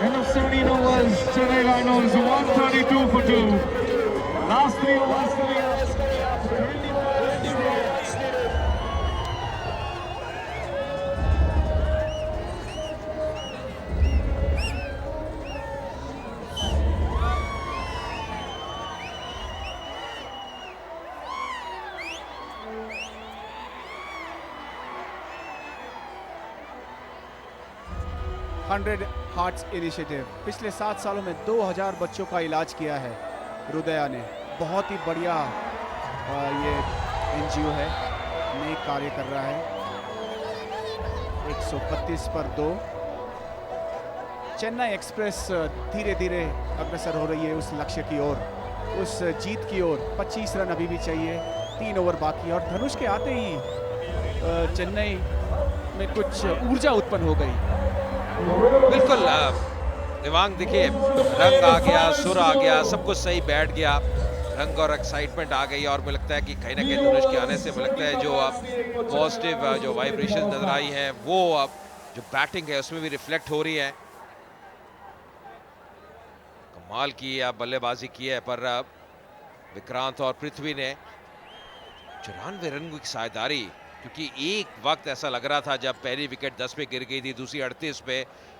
End of 17 overs, Chennai Rhinos 132 for 2. Last 3 overs coming up. 100 hearts initiative पिछले 7 सालों में 2000 बच्चों का इलाज किया है हृदया ने। बहुत ही बढ़िया ये एनजीओ है, नेक कार्य कर रहा है। 132 पर 2। चेन्नई एक्सप्रेस धीरे धीरे अग्रसर हो रही है उस लक्ष्य की ओर, उस जीत की ओर। 25 रन अभी भी चाहिए, 3 ओवर बाकी। और धनुष के आते ही चेन्नई में कुछ ऊर्जा उत्पन्न हो गई। बिल्कुल दिवांग, देखिए रंग आ गया, सुर आ गया, सब कुछ सही बैठ गया, रंग और एक्साइटमेंट आ गई। और मुझे लगता है कि कहीं ना कहीं धनुष के आने से मुझे लगता है जो अब पॉजिटिव जो वाइब्रेशन नजर आई है वो अब जो बैटिंग है उसमें भी रिफ्लेक्ट हो रही है। कमाल की बल्लेबाजी की है, पर विक्रांत और पृथ्वी ने 94 रन की साझेदारी, क्योंकि एक वक्त ऐसा लग रहा था जब पहली विकेट 10 पे गिर गई थी, दूसरी 38 पे,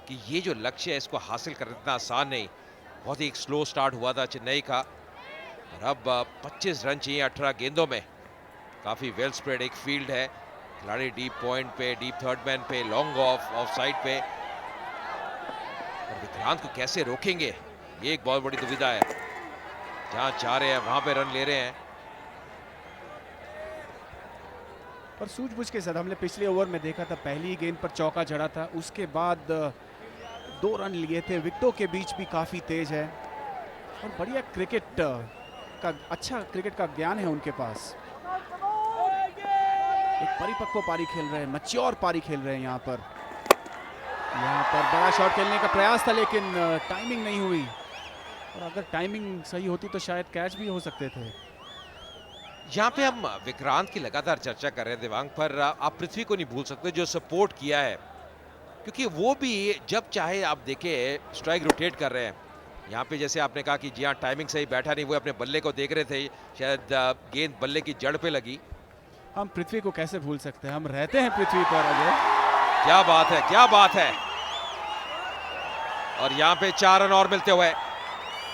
कि ये जो लक्ष्य है इसको हासिल करना इतना आसान नहीं। बहुत ही एक स्लो स्टार्ट हुआ था चेन्नई का, और अब 25 रन चाहिए 18 गेंदों में। काफ़ी वेल स्प्रेड एक फील्ड है, खिलाड़ी डीप पॉइंट पे, डीप थर्ड मैन पे, लॉन्ग ऑफ साइड पे, और विक्रांत को कैसे रोकेंगे ये एक बहुत बड़ी दुविधा है। जहाँ चाह रहे हैं वहां पे रन ले रहे हैं। और सूझबूझ के साथ हमने पिछले ओवर में देखा था, पहली गेंद पर चौका जड़ा था, उसके बाद 2 रन लिए थे। विकेटों के बीच भी काफ़ी तेज है और बढ़िया क्रिकेट का, अच्छा क्रिकेट का ज्ञान है उनके पास। एक परिपक्व पारी खेल रहे हैं, मैच्योर पारी खेल रहे हैं। यहाँ पर बड़ा शॉट खेलने का प्रयास था, लेकिन टाइमिंग नहीं हुई। और अगर टाइमिंग सही होती तो शायद कैच भी हो सकते थे। यहाँ पे हम विक्रांत की लगातार चर्चा कर रहे हैं दिवांग, पर आप पृथ्वी को नहीं भूल सकते जो सपोर्ट किया है, क्योंकि वो भी जब चाहे आप देखें स्ट्राइक रोटेट कर रहे हैं। यहाँ पे जैसे आपने कहा कि जी हाँ टाइमिंग सही बैठा नहीं, वो अपने बल्ले को देख रहे थे, शायद गेंद बल्ले की जड़ पे लगी। हम पृथ्वी को कैसे भूल सकते हैं, हम रहते हैं पृथ्वी पर। अजय, क्या बात है, क्या बात है। और यहाँ पे 4 रन और मिलते हुए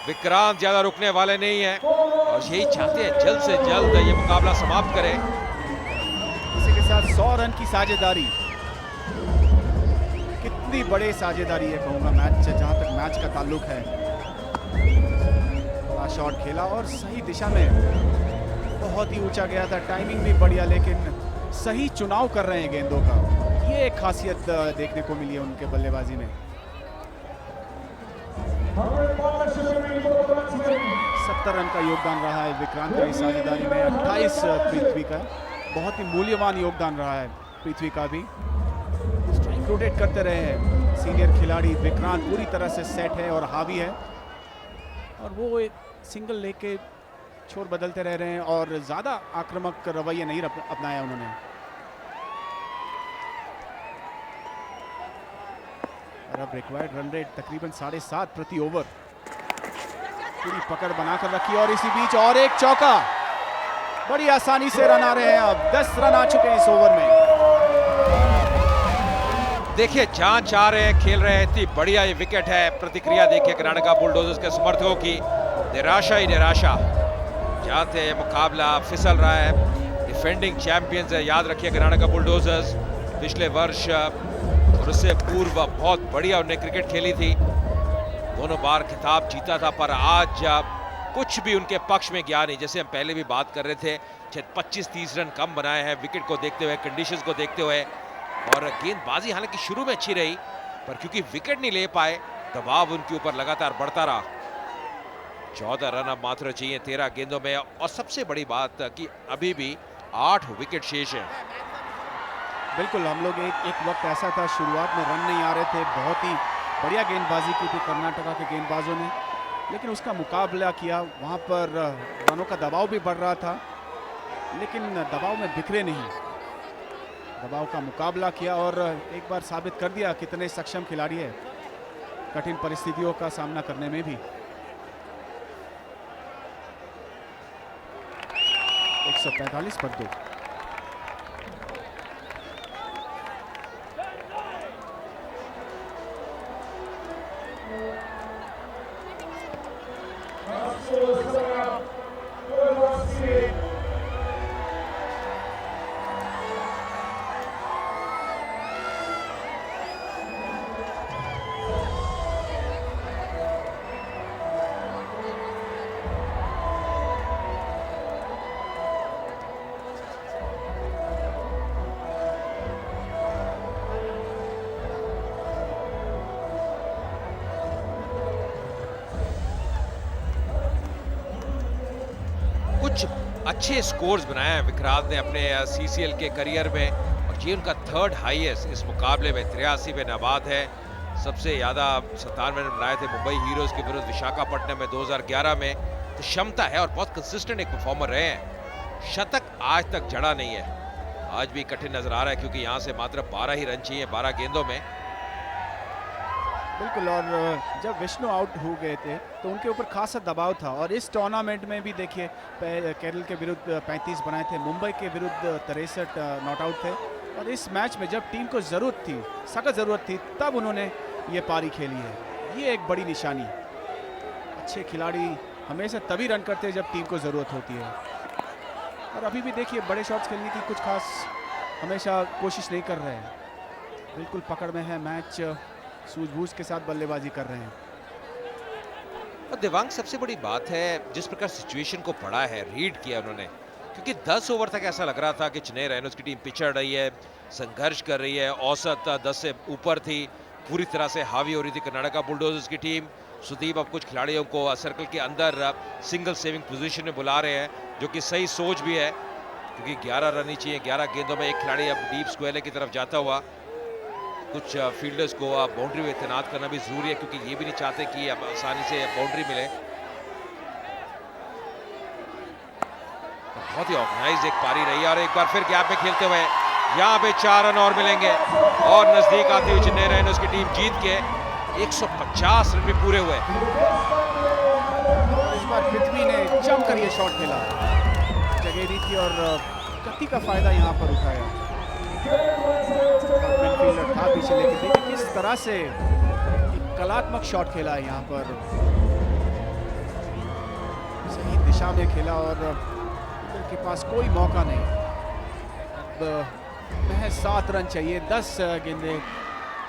विक्रांत ज्यादा रुकने वाले नहीं है, और यही चाहते हैं जल्द से जल्द ये मुकाबला समाप्त करें। इसी के साथ 100 रन की साझेदारी, कितनी बड़ी साझेदारी है कहूंगा मैच, जहां तक मैच का ताल्लुक है। बड़ा शॉट खेला और सही दिशा में, बहुत ही ऊंचा गया था, टाइमिंग भी बढ़िया, लेकिन सही चुनाव कर रहे हैं गेंदों का। ये एक खासियत देखने को मिली है उनके बल्लेबाजी में। 70 रन का योगदान रहा है विक्रांत की साझेदारी में, 28 पृथ्वी का। बहुत ही मूल्यवान योगदान रहा है पृथ्वी का भी। स्ट्राइक रोटेट करते रहे हैं सीनियर खिलाड़ी। विक्रांत पूरी तरह से सेट है और हावी है, और वो एक सिंगल लेके छोर बदलते रह रहे हैं, और ज़्यादा आक्रामक रवैया नहीं अपनाया उन्होंने। और अब रिक्वायर्ड रन रेट तकरीबन 7.5 प्रति ओवर। पूरी पकड़ बनाकर रखी, और इसी बीच और एक चौका। बड़ी आसानी से रन आ रहे हैं, अब 10 रन आ चुके हैं इस ओवर में। देखिए जहां चाह रहे हैं खेल रहे हैं, इतनी बढ़िया ये विकेट है। प्रतिक्रिया देखिए कर्नाटका बुलडोजर्स के समर्थकों की, निराशा ही निराशा। जहां से ये मुकाबला फिसल रहा है, डिफेंडिंग चैंपियंस है, याद रखिए कर्नाटका बुलडोजर्स। पिछले वर्ष और उससे पूर्व बहुत बढ़िया उन्हें क्रिकेट खेली थी, दोनों बार खिताब जीता था, पर आज कुछ भी उनके पक्ष में गया नहीं। जैसे हम पहले भी बात कर रहे थे, 25-30 रन कम बनाए हैं विकेट को देखते हुए, कंडीशंस को देखते हुए। और गेंदबाजी हालांकि शुरू में अच्छी रही, पर क्योंकि विकेट नहीं ले पाए, दबाव उनके ऊपर लगातार बढ़ता रहा। 14 रन अब मात्र चाहिए 13 गेंदों में, और सबसे बड़ी बात कि अभी भी 8 विकेट शेष है। बिल्कुल, हम लोग एक वक्त ऐसा था, शुरुआत में रन नहीं आ रहे थे, बहुत ही बढ़िया गेंदबाजी की थी कर्नाटका के गेंदबाजों ने, लेकिन उसका मुकाबला किया। वहाँ पर रनों का दबाव भी बढ़ रहा था, लेकिन दबाव में बिखरे नहीं, दबाव का मुकाबला किया और एक बार साबित कर दिया कितने सक्षम खिलाड़ी है कठिन परिस्थितियों का सामना करने में भी। 145 पर 2। कुछ अच्छे स्कोर्स बनाए हैं विक्रांत ने अपने सीसीएल के करियर में, और ये उनका थर्ड हाईएस्ट इस मुकाबले में। 83 पे नाबाद है। सबसे ज़्यादा 97 रन बनाए थे मुंबई हीरोज के विरुद्ध विशाखापट्टनम में 2011 में। तो क्षमता है और बहुत कंसिस्टेंट एक परफॉर्मर रहे हैं। शतक आज तक जड़ा नहीं है, आज भी कठिन नजर आ रहा है क्योंकि यहाँ से मात्र 12 ही रन चाहिए 12 गेंदों में। बिल्कुल, और जब विष्णु आउट हो गए थे तो उनके ऊपर खासा दबाव था। और इस टूर्नामेंट में भी देखिए केरल के विरुद्ध 35 बनाए थे, मुंबई के विरुद्ध 63 नॉट आउट थे। और इस मैच में जब टीम को ज़रूरत थी, सख्त ज़रूरत थी, तब उन्होंने ये पारी खेली है। ये एक बड़ी निशानी। अच्छे खिलाड़ी हमेशा तभी रन करते हैं जब टीम को ज़रूरत होती है। और अभी भी देखिए बड़े शॉट्स खेलने की कुछ खास हमेशा कोशिश नहीं कर रहे हैं। बिल्कुल पकड़ में है मैच, सूझबूझ के साथ बल्लेबाजी कर रहे हैं। और दिव्यांग, सबसे बड़ी बात है जिस प्रकार सिचुएशन को पढ़ा है, रीड किया उन्होंने, क्योंकि 10 ओवर तक ऐसा लग रहा था कि चेन्नई राइनोज की टीम पिछड़ रही है, संघर्ष कर रही है, औसत 10 से ऊपर थी, पूरी तरह से हावी हो रही थी कर्नाटका बुलडोजर्स की टीम। सुदीप अब कुछ खिलाड़ियों को सर्कल के अंदर सिंगल सेविंग पोजीशन में बुला रहे हैं, जो कि सही सोच भी है क्योंकि 11 रन ही चाहिए 11 गेंदों में। एक खिलाड़ी अब डीप स्क्वायर की तरफ जाता हुआ, कुछ फील्डर्स को अब बाउंड्री में तैनात करना भी जरूरी है क्योंकि ये भी नहीं चाहते कि अब आसानी से बाउंड्री मिले। बहुत ही ऑर्गेनाइज्ड एक पारी रही है और एक बार फिर गैप में खेलते हुए यहाँ पे 4 रन और मिलेंगे और नजदीक आती हुई चेन्नई राइनोज की टीम जीत के 150 रन भी पूरे हुए। इस बार पृथ्वी ने जमकर ये शॉट खेला, जगह दी थी और गति का फायदा यहाँ पर उठाया। मिडफील्डर था पीछे, लेकिन देखिए किस तरह से एक कलात्मक शॉट खेला है यहाँ पर, सही दिशा में खेला और के पास कोई मौका नहीं। अब महज 7 रन चाहिए, 10 गेंदें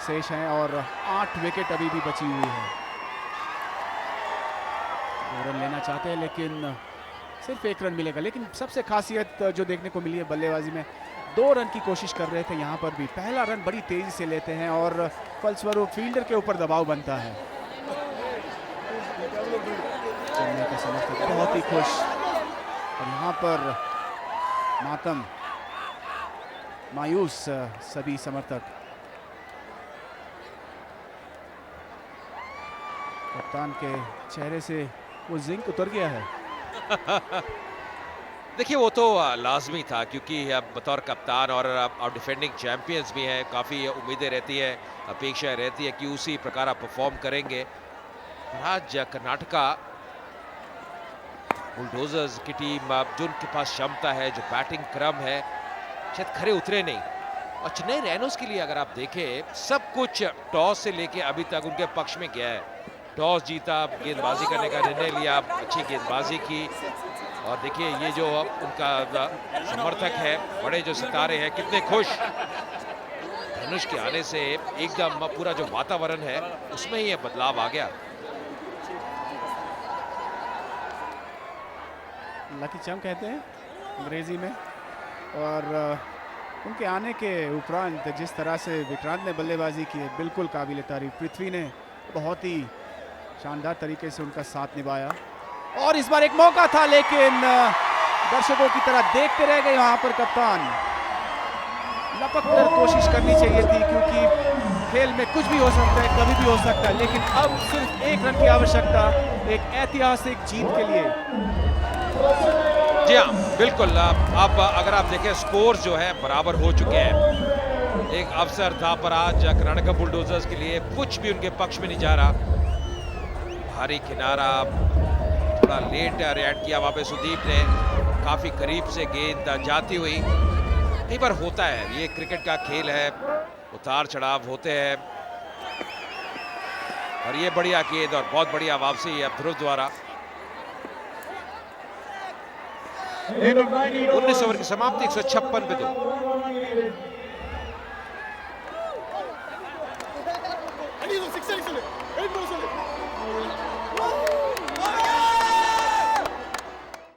शेष हैं और 8 विकेट अभी भी बची हुई है। 2 रन लेना चाहते हैं लेकिन सिर्फ 1 रन मिलेगा। लेकिन सबसे खासियत जो देखने को मिली है बल्लेबाजी में, 2 रन की कोशिश कर रहे थे यहाँ पर भी। पहला रन बड़ी तेजी से लेते हैं और फलस्वरूप फील्डर के ऊपर दबाव बनता है। चेन्नई का समर्थक बहुत ही खुश और यहाँ पर मातम, मायूस सभी समर्थक। कप्तान के चेहरे से वो जिंक उतर गया है। देखिए वो तो लाजमी था क्योंकि अब बतौर कप्तान और अब डिफेंडिंग चैंपियंस भी हैं, काफ़ी उम्मीदें रहती है, अपेक्षा रहती है कि उसी प्रकार आप परफॉर्म करेंगे। आज कर्नाटका बुलडोजर्स की टीम जो उनके पास क्षमता है, जो बैटिंग क्रम है, शायद खरे उतरे नहीं। और चेन्नई राइनोज के लिए अगर आप देखें, सब कुछ टॉस से लेके अभी तक उनके पक्ष में गया है। टॉस जीता, गेंदबाजी करने का निर्णय लिया, अच्छी गेंदबाजी की। और देखिए ये जो उनका समर्थक है, बड़े जो सितारे हैं, कितने खुश। धनुष के आने से एकदम पूरा जो वातावरण है उसमें ही ये बदलाव आ गया। लकी चम कहते हैं अंग्रेजी में। और उनके आने के उपरांत जिस तरह से विक्रांत ने बल्लेबाजी की है, बिल्कुल काबिल तारीफ। पृथ्वी ने बहुत ही शानदार तरीके से उनका साथ निभाया। और इस बार एक मौका था लेकिन दर्शकों की तरह देखते रह गए वहां पर कप्तान। लपक कर कोशिश करनी चाहिए थी क्योंकि खेल में कुछ भी हो सकता है, कभी भी हो सकता है, लेकिन अब सिर्फ एक रन की आवश्यकता एक ऐतिहासिक जीत के लिए। जी हाँ, बिल्कुल। अब अगर आप देखें स्कोर जो है बराबर हो चुके हैं। एक अवसर था पर आज कर्नाटका बुलडोजर्स के लिए कुछ भी उनके पक्ष में नहीं जा रहा। भारी किनारा, थोड़ा लेट रिएक्ट किया वहां पे सुदीप ने, काफी करीब से गेंद जाती हुई। कई बार होता है, ये क्रिकेट का खेल है, उतार चढ़ाव होते हैं। और ये बढ़िया गेंद और बहुत बढ़िया वापसी है ध्रुव द्वारा। 19 ओवर की समाप्ति 156 पे 2।